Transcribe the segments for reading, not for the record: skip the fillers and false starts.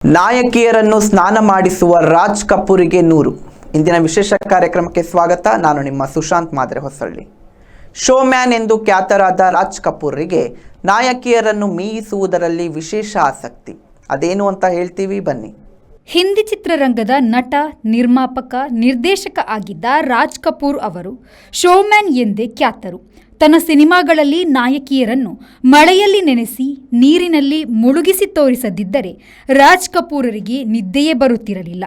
ನಾಯಕಿಯರನ್ನು ಸ್ನಾನ ಮಾಡಿಸುವ ರಾಜ್ ಕಪೂರಿಗೆ 100 ಇಂದಿನ ವಿಶೇಷ ಕಾರ್ಯಕ್ರಮಕ್ಕೆ ಸ್ವಾಗತ. ನಾನು ನಿಮ್ಮ ಸುಶಾಂತ್ ಮಾದ್ರೆ ಹೊಸಳ್ಳಿ. ಶೋ ಮ್ಯಾನ್ ಎಂದು ಖ್ಯಾತರಾದ ರಾಜ್ ಕಪೂರ್ರಿಗೆ ನಾಯಕಿಯರನ್ನು ಮೀಯಿಸುವುದರಲ್ಲಿ ವಿಶೇಷ ಆಸಕ್ತಿ. ಅದೇನು ಅಂತ ಹೇಳ್ತೀವಿ, ಬನ್ನಿ. ಹಿಂದಿ ಚಿತ್ರರಂಗದ ನಟ, ನಿರ್ಮಾಪಕ, ನಿರ್ದೇಶಕ ಆಗಿದ್ದ ರಾಜ್ ಕಪೂರ್ ಅವರು ಶೋ ಮ್ಯಾನ್ ಎಂದೇ ಖ್ಯಾತರು. ತನ್ನ ಸಿನಿಮಾಗಳಲ್ಲಿ ನಾಯಕಿಯರನ್ನು ಮಳೆಯಲ್ಲಿ ನೆನೆಸಿ ನೀರಿನಲ್ಲಿ ಮುಳುಗಿಸಿ ತೋರಿಸದಿದ್ದರೆ ರಾಜ್ ಕಪೂರರಿಗೆ ನಿದ್ದೆಯೇ ಬರುತ್ತಿರಲಿಲ್ಲ.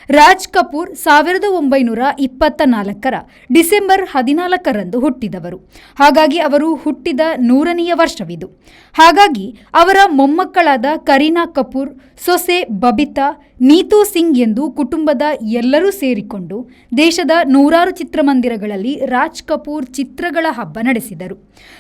ರಾಜ್ ಕಪೂರ್ 1924 ಡಿಸೆಂಬರ್ 14 ಹುಟ್ಟಿದವರು. ಹಾಗಾಗಿ ಅವರು ಹುಟ್ಟಿದ 100ನೇ ವರ್ಷವಿದು. ಹಾಗಾಗಿ ಅವರ ಮೊಮ್ಮಕ್ಕಳಾದ ಕರೀನಾ ಕಪೂರ್, ಸೊಸೆ ಬಬಿತಾ, ನೀತೂ ಸಿಂಗ್ ಎಂದು ಕುಟುಂಬದ ಎಲ್ಲರೂ ಸೇರಿಕೊಂಡು ದೇಶದ 100 ಚಿತ್ರಮಂದಿರಗಳಲ್ಲಿ ರಾಜ್ ಕಪೂರ್ ಚಿತ್ರಗಳ ಹಬ್ಬ ನಡೆಸಿದರು.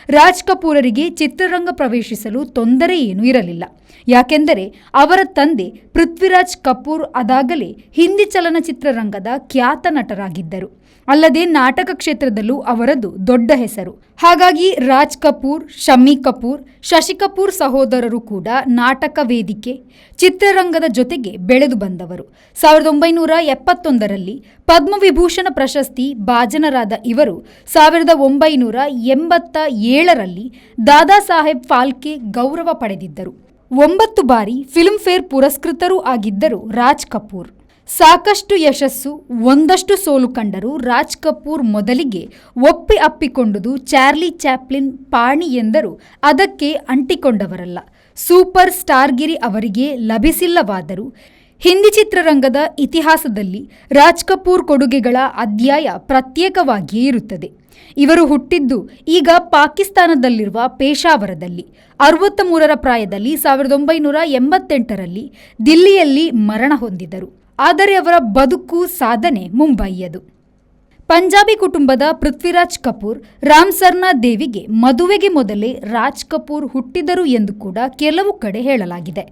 ರಾಜ್ ಕಪೂರರಿಗೆ ಚಿತ್ರರಂಗ ಪ್ರವೇಶಿಸಲು ತೊಂದರೆ ಏನೂ ಇರಲಿಲ್ಲ. ಯಾಕೆಂದರೆ ಅವರ ತಂದೆ ಪೃಥ್ವಿರಾಜ್ ಕಪೂರ್ ಅದಾಗಲೇ ಹಿಂದಿ ಚಲನಚಿತ್ರರಂಗದ ಖ್ಯಾತ ನಟರಾಗಿದ್ದರು. ಅಲ್ಲದೆ ನಾಟಕ ಕ್ಷೇತ್ರದಲ್ಲೂ ಅವರದ್ದು ದೊಡ್ಡ ಹೆಸರು. ಹಾಗಾಗಿ ರಾಜ್ ಕಪೂರ್, ಶಮ್ಮಿ ಕಪೂರ್, ಶಶಿ ಕಪೂರ್ ಸಹೋದರರು ಕೂಡ ನಾಟಕ ವೇದಿಕೆ, ಚಿತ್ರರಂಗದ ಜೊತೆಗೆ ಬೆಳೆದು ಬಂದವರು. 1971 ಪದ್ಮವಿಭೂಷಣ ಪ್ರಶಸ್ತಿ ಭಾಜನರಾದ ಇವರು 1987 ದಾದಾ ಸಾಹೇಬ್ ಫಾಲ್ಕೆ ಗೌರವ ಪಡೆದಿದ್ದರು. 9 ಬಾರಿ ಫಿಲ್ಮ್ಫೇರ್ ಪುರಸ್ಕೃತರೂ ಆಗಿದ್ದರು ರಾಜ್ ಕಪೂರ್. ಸಾಕಷ್ಟು ಯಶಸ್ಸು, ಒಂದಷ್ಟು ಸೋಲು ಕಂಡರೂ ರಾಜ್ ಕಪೂರ್ ಮೊದಲಿಗೆ ಅಪ್ಪಿಕೊಂಡುದು ಚಾರ್ಲಿ ಚಾಪ್ಲಿನ್ ಪಾಣಿ ಎಂದರೂ ಅದಕ್ಕೆ ಅಂಟಿಕೊಂಡವರಲ್ಲ. ಸೂಪರ್ ಸ್ಟಾರ್ಗಿರಿ ಅವರಿಗೆ ಲಭಿಸಿಲ್ಲವಾದರೂ ಹಿಂದಿ ಚಿತ್ರರಂಗದ ಇತಿಹಾಸದಲ್ಲಿ ರಾಜ್ ಕಪೂರ್ ಕೊಡುಗೆಗಳ ಅಧ್ಯಾಯ ಪ್ರತ್ಯೇಕವಾಗಿಯೇ ಇರುತ್ತದೆ. ಇವರು ಹುಟ್ಟಿದ್ದು ಈಗ ಪಾಕಿಸ್ತಾನದಲ್ಲಿರುವ ಪೇಶಾವರದಲ್ಲಿ. 63 ಪ್ರಾಯದಲ್ಲಿ 1988 ದಿಲ್ಲಿಯಲ್ಲಿ ಮರಣ ಹೊಂದಿದರು. ಆದರೆ ಅವರ ಬದುಕು, ಸಾಧನೆ ಮುಂಬಯಿಯದು. ಪಂಜಾಬಿ ಕುಟುಂಬದ ಪೃಥ್ವಿರಾಜ್ ಕಪೂರ್, ರಾಮ್ಸರ್ನಾ ದೇವಿಗೆ ಮದುವೆಗೆ ಮೊದಲೇ ರಾಜ್ ಕಪೂರ್ ಹುಟ್ಟಿದರು ಎಂದು ಕೂಡ ಕೆಲವು ಕಡೆ ಹೇಳಲಾಗಿದೆ.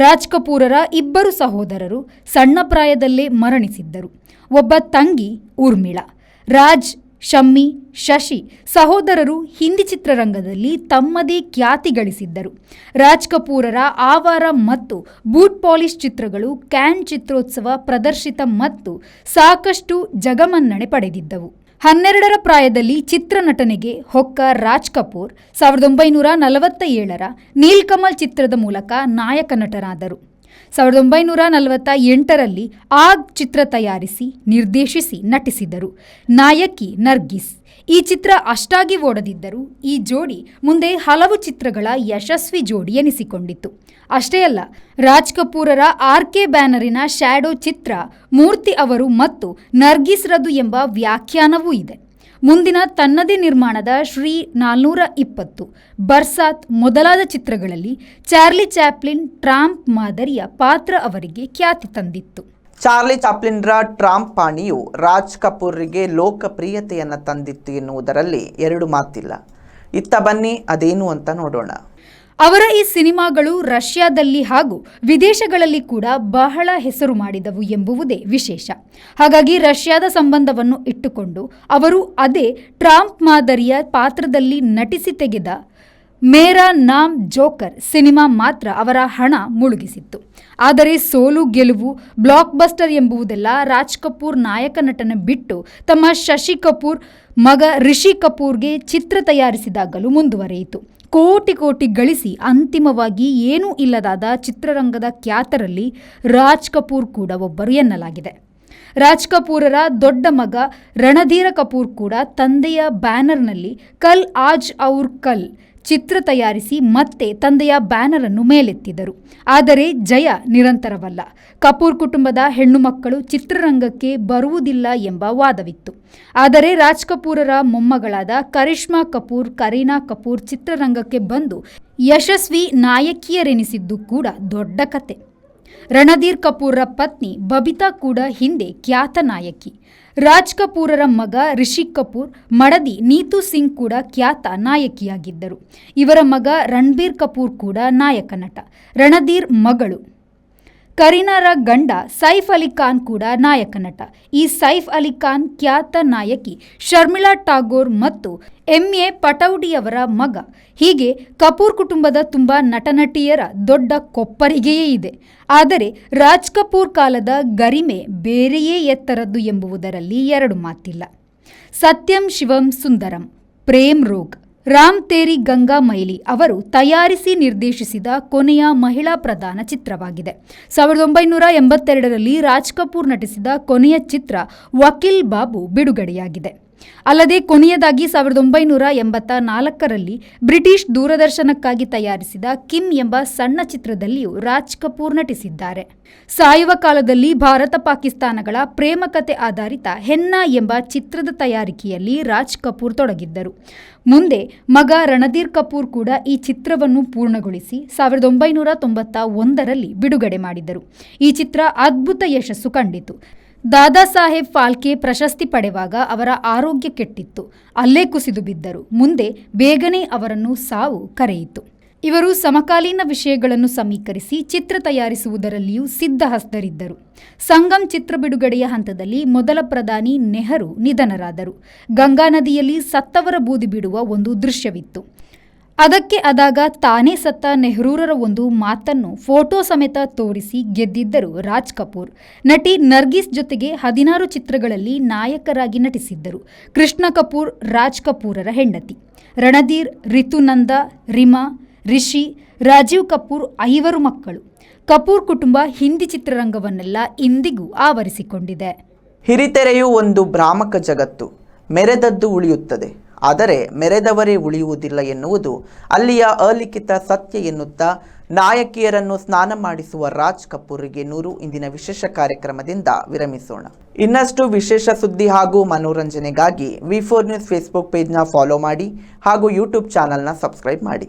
ರಾಜ್ ಕಪೂರರ 2 ಸಹೋದರರು ಸಣ್ಣ ಪ್ರಾಯದಲ್ಲೇ ಮರಣಿಸಿದ್ದರು. ಒಬ್ಬ ತಂಗಿ ಊರ್ಮಿಳಾ. ರಾಜ್, ಶಮ್ಮಿ, ಶಶಿ ಸಹೋದರರು ಹಿಂದಿ ಚಿತ್ರರಂಗದಲ್ಲಿ ತಮ್ಮದೇ ಖ್ಯಾತಿ ಗಳಿಸಿದ್ದರು. ರಾಜ್ ಕಪೂರರ ಆವಾರ ಮತ್ತು ಬೂಟ್ ಪಾಲಿಶ್ ಚಿತ್ರಗಳು ಕ್ಯಾನ್ ಚಿತ್ರೋತ್ಸವ ಪ್ರದರ್ಶಿತ ಮತ್ತು ಸಾಕಷ್ಟು ಜಗಮನ್ನಣೆ ಪಡೆದಿದ್ದವು. 12 ಪ್ರಾಯದಲ್ಲಿ ಚಿತ್ರನಟನೆಗೆ ಹೊಕ್ಕ ರಾಜ್ ಕಪೂರ್ 1947 ನೀಲ್ಕಮಲ್ ಚಿತ್ರದ ಮೂಲಕ ನಾಯಕ ನಟರಾದರು. 1948 ಆಗ್ ಚಿತ್ರ ತಯಾರಿಸಿ, ನಿರ್ದೇಶಿಸಿ, ನಟಿಸಿದರು. ನಾಯಕಿ ನರ್ಗಿಸ್. ಈ ಚಿತ್ರ ಅಷ್ಟಾಗಿ ಓಡದಿದ್ದರೂ ಈ ಜೋಡಿ ಮುಂದೆ ಹಲವು ಚಿತ್ರಗಳ ಯಶಸ್ವಿ ಜೋಡಿ ಎನಿಸಿಕೊಂಡಿತು. ಅಷ್ಟೇ ಅಲ್ಲ, ರಾಜ್ ಕಪೂರರ RK ಬ್ಯಾನರಿನ ಶ್ಯಾಡೋ ಚಿತ್ರ ಮೂರ್ತಿ ಅವರು ಮತ್ತು ನರ್ಗಿಸ್ ರದು ಎಂಬ ವ್ಯಾಖ್ಯಾನವೂ ಇದೆ. ಮುಂದಿನ ತನ್ನದೇ ನಿರ್ಮಾಣದ ಶ್ರೀ 420, ಬರ್ಸಾತ್ ಮೊದಲಾದ ಚಿತ್ರಗಳಲ್ಲಿ ಚಾರ್ಲಿ ಚಾಪ್ಲಿನ್ ಟ್ರಾಂಪ್ ಮಾದರಿಯ ಪಾತ್ರ ಅವರಿಗೆ ಖ್ಯಾತಿ ತಂದಿತ್ತು. ಚಾರ್ಲಿ ಚಾಪ್ಲಿನ್ರ ಟ್ರಾಂಪ್ ಪಾಣಿಯು ರಾಜ್ ಕಪೂರ್ರಿಗೆ ಲೋಕಪ್ರಿಯತೆಯನ್ನು ತಂದಿತ್ತು ಎನ್ನುವುದರಲ್ಲಿ 2 ಮಾತಿಲ್ಲ. ಇತ್ತ ಬನ್ನಿ, ಅದೇನು ಅಂತ ನೋಡೋಣ. ಅವರ ಈ ಸಿನಿಮಾಗಳು ರಷ್ಯಾದಲ್ಲಿ ಹಾಗೂ ವಿದೇಶಗಳಲ್ಲಿ ಕೂಡ ಬಹಳ ಹೆಸರು ಮಾಡಿದವು ಎಂಬುವುದೇ ವಿಶೇಷ. ಹಾಗಾಗಿ ರಷ್ಯಾದ ಸಂಬಂಧವನ್ನು ಇಟ್ಟುಕೊಂಡು ಅವರು ಅದೇ ಟ್ರಾಂಪ್ ಮಾದರಿಯ ಪಾತ್ರದಲ್ಲಿ ನಟಿಸಿ ತೆಗೆದ ಮೇರಾ ನಾಮ್ ಜೋಕರ್ ಸಿನಿಮಾ ಮಾತ್ರ ಅವರ ಹಣ ಮುಳುಗಿಸಿತ್ತು. ಆದರೆ ಸೋಲು ಗೆಲುವು, ಬ್ಲಾಕ್ ಬಸ್ಟರ್ ಎಂಬುವುದೆಲ್ಲ ರಾಜ್ ಕಪೂರ್ ನಾಯಕ ನಟನೆ ಬಿಟ್ಟು ತಮ್ಮ ಶಶಿ ಕಪೂರ್ ಮಗ ರಿಷಿ ಕಪೂರ್ಗೆ ಚಿತ್ರ ತಯಾರಿಸಿದಾಗಲೂ ಮುಂದುವರೆಯಿತು. ಕೋಟಿ ಗಳಿಸಿ ಅಂತಿಮವಾಗಿ ಏನೂ ಇಲ್ಲದಾದ ಚಿತ್ರರಂಗದ ಖ್ಯಾತರಲ್ಲಿ ರಾಜ್ ಕಪೂರ್ ಕೂಡ ಒಬ್ಬರು ಎನ್ನಲಾಗಿದೆ. ರಾಜ್ ಕಪೂರರ ದೊಡ್ಡ ಮಗ ರಣಧೀರ ಕಪೂರ್ ಕೂಡ ತಂದೆಯ ಬ್ಯಾನರ್ನಲ್ಲಿ ಕಲ್ ಆಜ್ ಔರ್ ಕಲ್ ಚಿತ್ರ ತಯಾರಿಸಿ ಮತ್ತೆ ತಂದೆಯ ಬ್ಯಾನರ್ ಅನ್ನು ಮೇಲೆತ್ತಿದರು. ಆದರೆ ಜಯ ನಿರಂತರವಲ್ಲ. ಕಪೂರ್ ಕುಟುಂಬದ ಹೆಣ್ಣು ಮಕ್ಕಳು ಚಿತ್ರರಂಗಕ್ಕೆ ಬರುವುದಿಲ್ಲ ಎಂಬ ವಾದವಿತ್ತು. ಆದರೆ ರಾಜ್ ಕಪೂರರ ಮೊಮ್ಮಗಳಾದ ಕರಿಷ್ಮಾ ಕಪೂರ್, ಕರೀನಾ ಕಪೂರ್ ಚಿತ್ರರಂಗಕ್ಕೆ ಬಂದು ಯಶಸ್ವಿ ನಾಯಕಿಯರೆನಿಸಿದ್ದು ಕೂಡ ದೊಡ್ಡ ಕತೆ. ರಣಧೀರ್ ಕಪೂರ್ರ ಪತ್ನಿ ಬಬಿತಾ ಕೂಡ ಹಿಂದೆ ಖ್ಯಾತ ನಾಯಕಿ. ರಾಜ್ ಕಪೂರರ ಮಗ ರಿಷಿ ಕಪೂರ್, ಮಡದಿ ನೀತೂ ಸಿಂಗ್ ಕೂಡ ಖ್ಯಾತ ನಾಯಕಿಯಾಗಿದ್ದರು. ಇವರ ಮಗ ರಣಬೀರ್ ಕಪೂರ್ ಕೂಡ ನಾಯಕ ನಟ. ರಣಧೀರ್ ಮಗಳು ಕರೀನಾರ ಗಂಡ ಸೈಫ್ ಅಲಿ ಖಾನ್ ಕೂಡ ನಾಯಕ ನಟ. ಈ ಸೈಫ್ ಅಲಿ ಖಾನ್ ಖ್ಯಾತ ನಾಯಕಿ ಶರ್ಮಿಳಾ ಟಾಗೋರ್ ಮತ್ತು ಎಂ.ಎ. ಪಟೌಡಿಯವರ ಮಗ. ಹೀಗೆ ಕಪೂರ್ ಕುಟುಂಬದ ತುಂಬ ನಟನಟಿಯರ ದೊಡ್ಡ ಕೊಪ್ಪರಿಗೆಯೇ ಇದೆ. ಆದರೆ ರಾಜ್ ಕಪೂರ್ ಕಾಲದ ಗರಿಮೆ ಬೇರೆಯೇ ಎತ್ತರದ್ದು ಎಂಬುದರಲ್ಲಿ ಎರಡು ಮಾತಿಲ್ಲ. ಸತ್ಯಂ ಶಿವಂ ಸುಂದರಂ, ಪ್ರೇಮ್ ರೋಗ್, ರಾಮ್ ತೇರಿ ಗಂಗಾ ಮೈಲಿ ಅವರು ತಯಾರಿಸಿ ನಿರ್ದೇಶಿಸಿದ ಕೊನೆಯ ಮಹಿಳಾ ಪ್ರಧಾನ ಚಿತ್ರವಾಗಿದೆ. 1982ರಲ್ಲಿ ರಾಜ್ ಕಪೂರ್ ನಟಿಸಿದ ಕೊನೆಯ ಚಿತ್ರ ವಕೀಲ್ ಬಾಬು ಬಿಡುಗಡೆಯಾಗಿದೆ. ಅಲ್ಲದೆ ಕೊನೆಯದಾಗಿ 1984ರಲ್ಲಿ ಬ್ರಿಟಿಷ್ ದೂರದರ್ಶನಕ್ಕಾಗಿ ತಯಾರಿಸಿದ ಕಿಮ್ ಎಂಬ ಸಣ್ಣ ಚಿತ್ರದಲ್ಲಿಯೂ ರಾಜ್ ಕಪೂರ್ ನಟಿಸಿದ್ದಾರೆ. ಸಾಯುವ ಕಾಲದಲ್ಲಿ ಭಾರತ ಪಾಕಿಸ್ತಾನಗಳ ಪ್ರೇಮ ಕಥೆ ಆಧಾರಿತ ಹೆನ್ನಾ ಎಂಬ ಚಿತ್ರದ ತಯಾರಿಕೆಯಲ್ಲಿ ರಾಜ್ ಕಪೂರ್ ತೊಡಗಿದ್ದರು. ಮುಂದೆ ಮಗ ರಣಧೀರ್ ಕಪೂರ್ ಕೂಡ ಈ ಚಿತ್ರವನ್ನು ಪೂರ್ಣಗೊಳಿಸಿ 1991ರಲ್ಲಿ ಬಿಡುಗಡೆ ಮಾಡಿದರು. ಈ ಚಿತ್ರ ಅದ್ಭುತ ಯಶಸ್ಸು ಕಂಡಿತು. ದಾದಾ ಸಾಹೇಬ್ ಫಾಲ್ಕೆ ಪ್ರಶಸ್ತಿ ಪಡೆವಾಗ ಅವರ ಆರೋಗ್ಯ ಕೆಟ್ಟಿತ್ತು. ಅಲ್ಲೇ ಕುಸಿದು ಬಿದ್ದರು. ಮುಂದೆ ಬೇಗನೆ ಅವರನ್ನು ಸಾವು ಕರೆಯಿತು. ಇವರು ಸಮಕಾಲೀನ ವಿಷಯಗಳನ್ನು ಸಮೀಕರಿಸಿ ಚಿತ್ರ ತಯಾರಿಸುವುದರಲ್ಲಿಯೂ ಸಿದ್ಧಹಸ್ತರಿದ್ದರು. ಸಂಗಮ್ ಚಿತ್ರ ಬಿಡುಗಡೆಯ ಹಂತದಲ್ಲಿ ಮೊದಲ ಪ್ರಧಾನಿ ನೆಹರು ನಿಧನರಾದರು. ಗಂಗಾ ನದಿಯಲ್ಲಿ ಸತ್ತವರ ಬೂದಿ ಬಿಡುವ ಒಂದು ದೃಶ್ಯವಿತ್ತು. ಅದಕ್ಕೆ ಅದಾಗ ತಾನೇ ಸತ್ತ ನೆಹರೂರರ ಒಂದು ಮಾತನ್ನು ಫೋಟೋ ಸಮೇತ ತೋರಿಸಿ ಗೆದ್ದಿದ್ದರು ರಾಜ್ ಕಪೂರ್. ನಟಿ ನರ್ಗಿಸ್ ಜೊತೆಗೆ 16 ಚಿತ್ರಗಳಲ್ಲಿ ನಾಯಕರಾಗಿ ನಟಿಸಿದ್ದರು. ಕೃಷ್ಣ ಕಪೂರ್ ರಾಜ್ ಕಪೂರರ ಹೆಂಡತಿ. ರಣಧೀರ್, ರಿತುನಂದ, ರಿಮಾ, ರಿಷಿ, ರಾಜೀವ್ ಕಪೂರ್ 5 ಮಕ್ಕಳು. ಕಪೂರ್ ಕುಟುಂಬ ಹಿಂದಿ ಚಿತ್ರರಂಗವನ್ನೆಲ್ಲ ಇಂದಿಗೂ ಆವರಿಸಿಕೊಂಡಿದೆ. ಹಿರಿತೆರೆಯು ಒಂದು ಭ್ರಾಮಕ ಜಗತ್ತು. ಮೆರೆದದ್ದು ಉಳಿಯುತ್ತದೆ, ಆದರೆ ಮೆರೆದವರೇ ಉಳಿಯುವುದಿಲ್ಲ ಎನ್ನುವುದು ಅಲ್ಲಿಯ ಅಲಿಖಿತ ಸತ್ಯ ಎನ್ನುತ್ತಾ ನಾಯಕಿಯರನ್ನು ಸ್ನಾನ ಮಾಡಿಸುವ ರಾಜ್ ಕಪೂರ್ಗೆ 100 ಇಂದಿನ ವಿಶೇಷ ಕಾರ್ಯಕ್ರಮದಿಂದ ವಿರಮಿಸೋಣ. ಇನ್ನಷ್ಟು ವಿಶೇಷ ಸುದ್ದಿ ಹಾಗೂ ಮನೋರಂಜನೆಗಾಗಿ ವಿ4 ನ್ಯೂಸ್ ಫೇಸ್ಬುಕ್ ಪೇಜ್ನ ಫಾಲೋ ಮಾಡಿ ಹಾಗೂ ಯೂಟ್ಯೂಬ್ ಚಾನಲ್ನ ಸಬ್ಸ್ಕ್ರೈಬ್ ಮಾಡಿ.